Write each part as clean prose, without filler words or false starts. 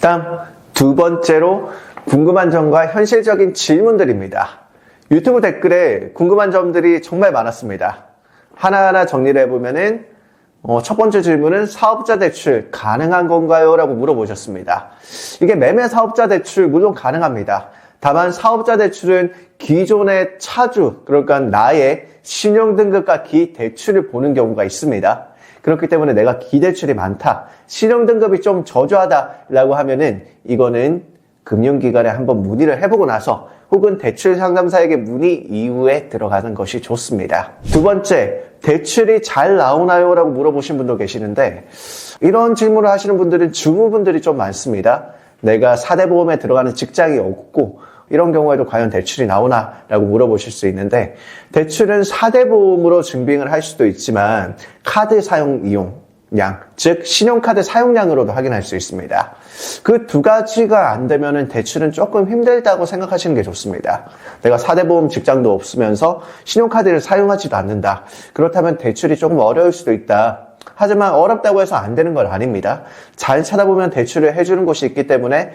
다음 두 번째로 궁금한 점과 현실적인 질문들입니다. 유튜브 댓글에 궁금한 점들이 정말 많았습니다. 하나하나 정리를 해보면은 첫 번째 질문은 사업자 대출 가능한 건가요? 라고 물어보셨습니다. 이게 매매 사업자 대출 물론 가능합니다. 다만 사업자 대출은 기존의 차주, 그러니까 나의 신용등급과 기대출을 보는 경우가 있습니다. 그렇기 때문에 내가 기대출이 많다, 신용등급이 좀 저조하다라고 하면은 이거는 금융기관에 한번 문의를 해보고 나서 혹은 대출 상담사에게 문의 이후에 들어가는 것이 좋습니다. 두 번째, 대출이 잘 나오나요? 라고 물어보신 분도 계시는데 이런 질문을 하시는 분들은 주부분들이 좀 많습니다. 내가 4대 보험에 들어가는 직장이 없고 이런 경우에도 과연 대출이 나오나? 라고 물어보실 수 있는데 대출은 4대 보험으로 증빙을 할 수도 있지만 카드 사용 이용량, 즉 신용카드 사용량으로도 확인할 수 있습니다. 그 두 가지가 안 되면은 대출은 조금 힘들다고 생각하시는 게 좋습니다. 내가 4대 보험 직장도 없으면서 신용카드를 사용하지도 않는다. 그렇다면 대출이 조금 어려울 수도 있다. 하지만 어렵다고 해서 안 되는 건 아닙니다. 잘 찾아보면 대출을 해주는 곳이 있기 때문에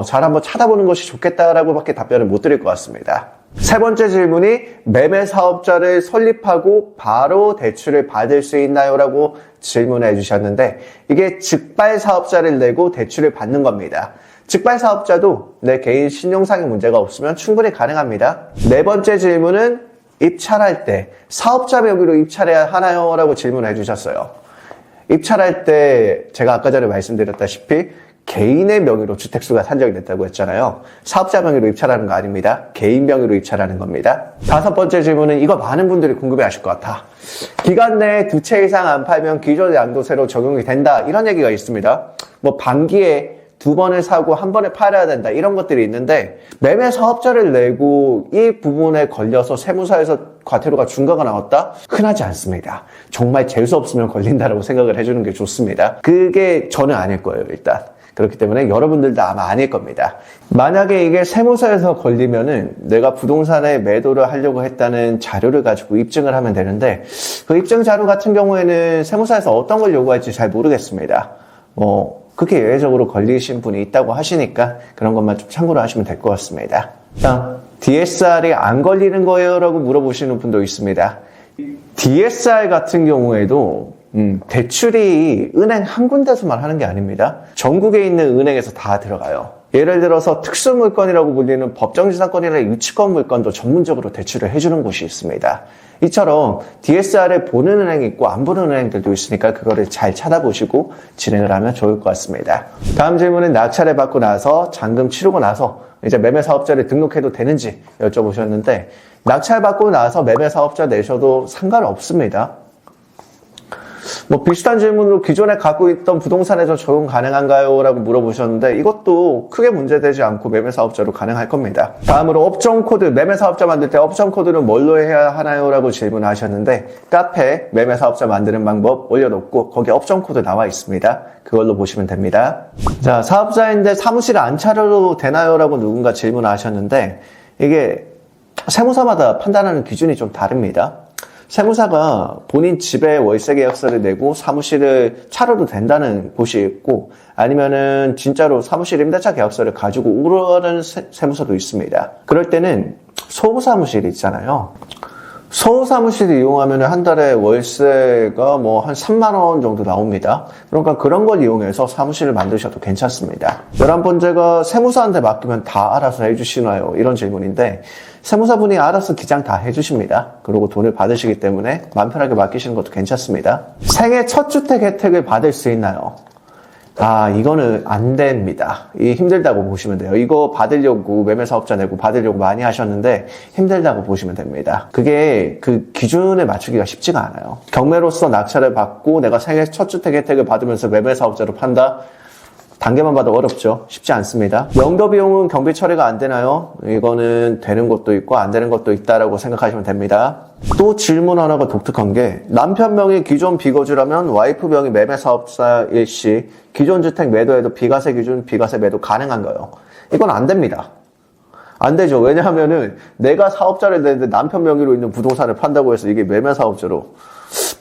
잘 한번 찾아보는 것이 좋겠다라고 밖에 답변을 못 드릴 것 같습니다. 세 번째 질문이 매매 사업자를 설립하고 바로 대출을 받을 수 있나요? 라고 질문해 주셨는데 이게 즉발 사업자를 내고 대출을 받는 겁니다. 즉발 사업자도 내 개인 신용상의 문제가 없으면 충분히 가능합니다. 네 번째 질문은 입찰할 때 사업자 명의로 입찰해야 하나요? 라고 질문해 주셨어요. 입찰할 때 제가 아까 전에 말씀드렸다시피 개인의 명의로 주택수가 산정이 됐다고 했잖아요. 사업자 명의로 입찰하는 거 아닙니다. 개인 명의로 입찰하는 겁니다. 다섯 번째 질문은 이거 많은 분들이 궁금해 하실 것 같아. 기간 내에 2채 이상 안 팔면 기존 양도세로 적용이 된다. 이런 얘기가 있습니다. 반기에 2번을 사고 1번에 팔아야 된다. 이런 것들이 있는데 매매 사업자를 내고 이 부분에 걸려서 세무사에서 과태료가 중과가 나왔다? 흔하지 않습니다. 정말 재수 없으면 걸린다라고 생각을 해주는 게 좋습니다. 그게 저는 아닐 거예요, 일단. 그렇기 때문에 여러분들도 아마 아닐 겁니다. 만약에 이게 세무사에서 걸리면은 내가 부동산에 매도를 하려고 했다는 자료를 가지고 입증을 하면 되는데 그 입증 자료 같은 경우에는 세무사에서 어떤 걸 요구할지 잘 모르겠습니다. 그렇게 예외적으로 걸리신 분이 있다고 하시니까 그런 것만 좀 참고로 하시면 될 것 같습니다. 다음, DSR이 안 걸리는 거예요? 라고 물어보시는 분도 있습니다. DSR 같은 경우에도 대출이 은행 한 군데서만 하는 게 아닙니다. 전국에 있는 은행에서 다 들어가요. 예를 들어서 특수물건이라고 불리는 법정지상권이나 유치권 물건도 전문적으로 대출을 해주는 곳이 있습니다. 이처럼 DSR을 보는 은행이 있고 안 보는 은행들도 있으니까 그거를 잘 찾아보시고 진행을 하면 좋을 것 같습니다. 다음 질문은 낙찰을 받고 나서 잔금 치르고 나서 이제 매매사업자를 등록해도 되는지 여쭤보셨는데 낙찰 받고 나서 매매사업자 내셔도 상관없습니다. 비슷한 질문으로 기존에 갖고 있던 부동산에서 적용 가능한가요? 라고 물어보셨는데 이것도 크게 문제되지 않고 매매사업자로 가능할 겁니다. 다음으로 업종코드, 매매사업자 만들 때 업종코드는 뭘로 해야 하나요? 라고 질문하셨는데 카페 매매사업자 만드는 방법 올려놓고 거기에 업종코드 나와 있습니다. 그걸로 보시면 됩니다. 자, 사업자인데 사무실 안 차려도 되나요? 라고 누군가 질문하셨는데 이게 세무사마다 판단하는 기준이 좀 다릅니다. 세무사가 본인 집에 월세 계약서를 내고 사무실을 차려도 된다는 곳이 있고 아니면은 진짜로 사무실 임대차 계약서를 가지고 오라는 세무사도 있습니다. 그럴 때는 소부사무실이 있잖아요. 소부사무실 이용하면 한 달에 월세가 한 3만 원 정도 나옵니다. 그러니까 그런 걸 이용해서 사무실을 만드셔도 괜찮습니다. 11번째가 세무사한테 맡기면 다 알아서 해주시나요? 이런 질문인데 세무사분이 알아서 기장 다 해주십니다. 그리고 돈을 받으시기 때문에 마음 편하게 맡기시는 것도 괜찮습니다. 생애 첫 주택 혜택을 받을 수 있나요? 이거는 안 됩니다. 힘들다고 보시면 돼요. 이거 받으려고 매매사업자 내고 받으려고 많이 하셨는데 힘들다고 보시면 됩니다. 그게 그 기준에 맞추기가 쉽지가 않아요. 경매로서 낙찰을 받고 내가 생애 첫 주택 혜택을 받으면서 매매사업자로 판다? 단계만 봐도 어렵죠. 쉽지 않습니다. 연거비용은 경비 처리가 안 되나요? 이거는 되는 것도 있고 안 되는 것도 있다라고 생각하시면 됩니다. 또 질문 하나가 독특한 게 남편 명의 기존 비거주라면 와이프 명의 매매사업자일 시 기존 주택 매도에도 비과세 기준 비과세 매도 가능한가요? 이건 안 됩니다. 안 되죠. 왜냐하면은 내가 사업자를 내는데 남편 명의로 있는 부동산을 판다고 해서 이게 매매사업자로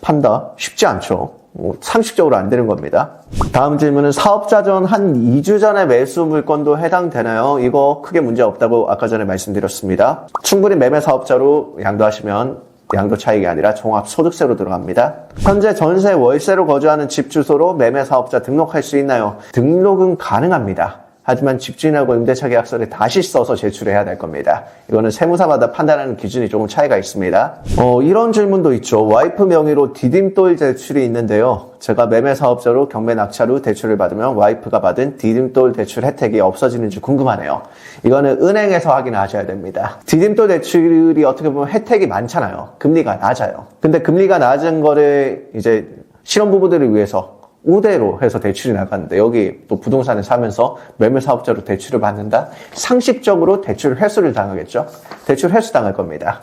판다 쉽지 않죠. 상식적으로 안 되는 겁니다. 다음 질문은 사업자 전 한 2주 전에 매수 물건도 해당되나요? 이거 크게 문제 없다고 아까 전에 말씀드렸습니다. 충분히 매매 사업자로 양도하시면 양도 차익이 아니라 종합소득세로 들어갑니다. 현재 전세 월세로 거주하는 집 주소로 매매 사업자 등록할 수 있나요? 등록은 가능합니다. 하지만 집주인하고 임대차 계약서를 다시 써서 제출해야 될 겁니다. 이거는 세무사마다 판단하는 기준이 조금 차이가 있습니다. 이런 질문도 있죠. 와이프 명의로 디딤돌 대출이 있는데요. 제가 매매 사업자로 경매 낙찰 후 대출을 받으면 와이프가 받은 디딤돌 대출 혜택이 없어지는지 궁금하네요. 이거는 은행에서 확인하셔야 됩니다. 디딤돌 대출이 어떻게 보면 혜택이 많잖아요. 금리가 낮아요. 근데 금리가 낮은 거를 이제 신혼부부들을 위해서 우대로 해서 대출이 나갔는데 여기 또 부동산을 사면서 매매 사업자로 대출을 받는다? 상식적으로 대출 회수를 당하겠죠? 대출 회수 당할 겁니다.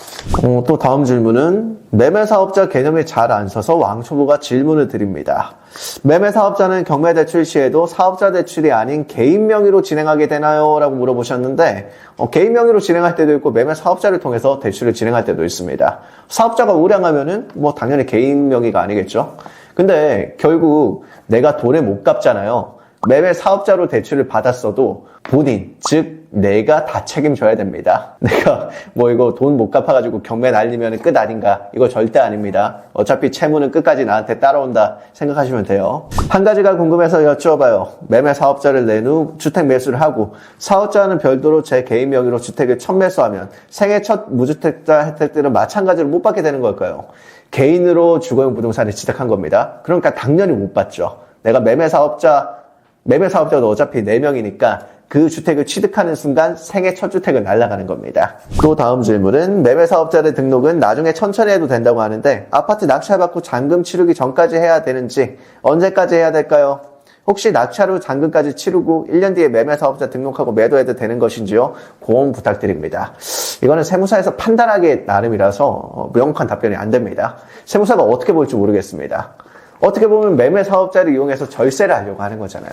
또 다음 질문은 매매 사업자 개념이 잘 안 서서 왕초보가 질문을 드립니다. 매매 사업자는 경매 대출 시에도 사업자 대출이 아닌 개인 명의로 진행하게 되나요? 라고 물어보셨는데 개인 명의로 진행할 때도 있고 매매 사업자를 통해서 대출을 진행할 때도 있습니다. 사업자가 우량하면은 당연히 개인 명의가 아니겠죠? 근데 결국 내가 돈을 못 갚잖아요. 매매 사업자로 대출을 받았어도 본인, 즉 내가 다 책임져야 됩니다. 내가 이거 돈 못 갚아가지고 경매 날리면 끝 아닌가? 이거 절대 아닙니다. 어차피 채무는 끝까지 나한테 따라온다 생각하시면 돼요. 한 가지가 궁금해서 여쭤봐요. 매매 사업자를 낸 후 주택 매수를 하고 사업자는 별도로 제 개인 명의로 주택을 첫 매수하면 생애 첫 무주택자 혜택들은 마찬가지로 못 받게 되는 걸까요? 개인으로 주거용 부동산을 취득한 겁니다. 그러니까 당연히 못 받죠. 내가 매매 사업자도 어차피 4명이니까 그 주택을 취득하는 순간 생애 첫 주택은 날아가는 겁니다. 또 다음 질문은 매매 사업자의 등록은 나중에 천천히 해도 된다고 하는데 아파트 낙찰받고 잔금 치르기 전까지 해야 되는지 언제까지 해야 될까요? 혹시 낙찰 후 잔금까지 치르고 1년 뒤에 매매 사업자 등록하고 매도해도 되는 것인지요? 고언 부탁드립니다. 이거는 세무사에서 판단하기 나름이라서 명확한 답변이 안 됩니다. 세무사가 어떻게 볼지 모르겠습니다. 어떻게 보면 매매 사업자를 이용해서 절세를 하려고 하는 거잖아요.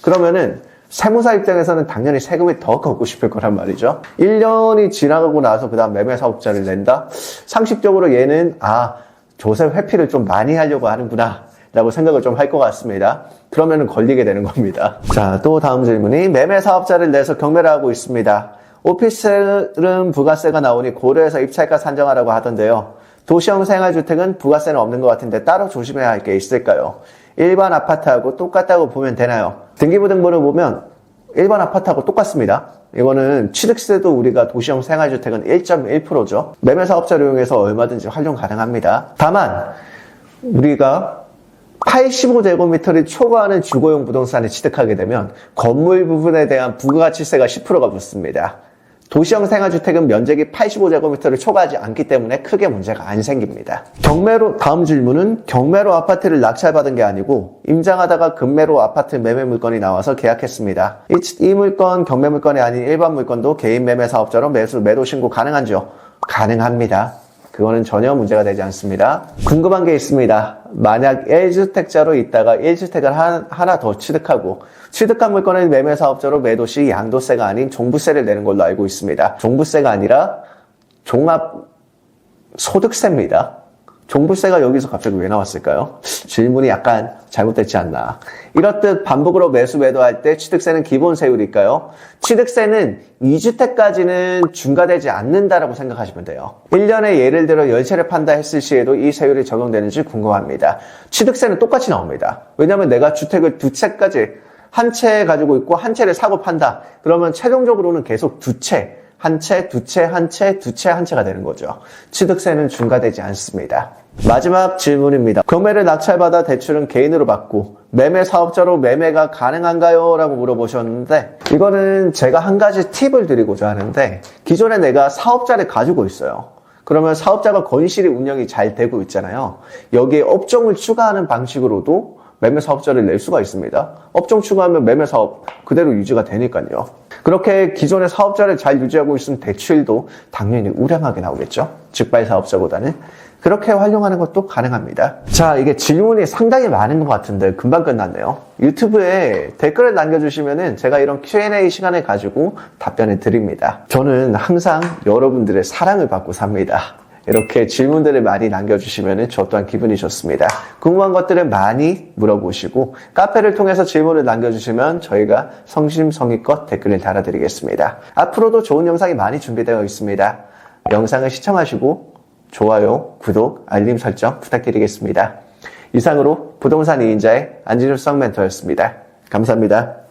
그러면은 세무사 입장에서는 당연히 세금이 더 걷고 싶을 거란 말이죠. 1년이 지나가고 나서 그 다음 매매 사업자를 낸다? 상식적으로 얘는 조세 회피를 좀 많이 하려고 하는구나 라고 생각을 좀 할 것 같습니다. 그러면은 걸리게 되는 겁니다. 자, 또 다음 질문이 매매 사업자를 내서 경매를 하고 있습니다. 오피스텔은 부가세가 나오니 고려해서 입찰가 산정하라고 하던데요. 도시형 생활주택은 부가세는 없는 것 같은데 따로 조심해야 할 게 있을까요? 일반 아파트하고 똑같다고 보면 되나요? 등기부등본을 보면 일반 아파트하고 똑같습니다. 이거는 취득세도 우리가 도시형 생활주택은 1.1%죠. 매매 사업자를 이용해서 얼마든지 활용 가능합니다. 다만 우리가 85제곱미터를 초과하는 주거용 부동산을 취득하게 되면 건물 부분에 대한 부가가치세가 10%가 붙습니다. 도시형 생활주택은 면적이 85제곱미터를 초과하지 않기 때문에 크게 문제가 안 생깁니다. 다음 질문은 경매로 아파트를 낙찰받은 게 아니고 임장하다가 급매로 아파트 매매 물건이 나와서 계약했습니다. 이 물건 경매 물건이 아닌 일반 물건도 개인 매매 사업자로 매도 신고 가능한지요? 가능합니다. 그거는 전혀 문제가 되지 않습니다. 궁금한 게 있습니다. 만약 1주택자로 있다가 1주택을 하나 더 취득하고 취득한 물건을 매매 사업자로 매도 시 양도세가 아닌 종부세를 내는 걸로 알고 있습니다. 종부세가 아니라 종합소득세입니다. 종부세가 여기서 갑자기 왜 나왔을까요? 질문이 약간 잘못됐지 않나. 이렇듯 반복으로 매도할 때 취득세는 기본세율일까요? 취득세는 2주택까지는 중과되지 않는다라고 생각하시면 돼요. 1년에 예를 들어 10채를 판다 했을 시에도 이 세율이 적용되는지 궁금합니다. 취득세는 똑같이 나옵니다. 왜냐하면 내가 주택을 2채까지 한 채 가지고 있고 한 채를 사고 판다. 그러면 최종적으로는 계속 2채, 한 채, 두 채, 한 채, 두 채, 한 채가 되는 거죠. 취득세는 중과되지 않습니다. 마지막 질문입니다. 경매를 낙찰받아 대출은 개인으로 받고 매매 사업자로 매매가 가능한가요? 라고 물어보셨는데 이거는 제가 한 가지 팁을 드리고자 하는데 기존에 내가 사업자를 가지고 있어요. 그러면 사업자가 건실히 운영이 잘 되고 있잖아요. 여기에 업종을 추가하는 방식으로도 매매 사업자를 낼 수가 있습니다. 업종 추가하면 매매 사업 그대로 유지가 되니까요. 그렇게 기존의 사업자를 잘 유지하고 있으면 대출도 당연히 우량하게 나오겠죠. 직발 사업자보다는. 그렇게 활용하는 것도 가능합니다. 자, 이게 질문이 상당히 많은 것 같은데 금방 끝났네요. 유튜브에 댓글을 남겨주시면은 제가 이런 Q&A 시간을 가지고 답변을 드립니다. 저는 항상 여러분들의 사랑을 받고 삽니다. 이렇게 질문들을 많이 남겨주시면 저 또한 기분이 좋습니다. 궁금한 것들은 많이 물어보시고 카페를 통해서 질문을 남겨주시면 저희가 성심성의껏 댓글을 달아드리겠습니다. 앞으로도 좋은 영상이 많이 준비되어 있습니다. 영상을 시청하시고 좋아요, 구독, 알림 설정 부탁드리겠습니다. 이상으로 부동산 2인자의 안진우 썩 멘토였습니다. 감사합니다.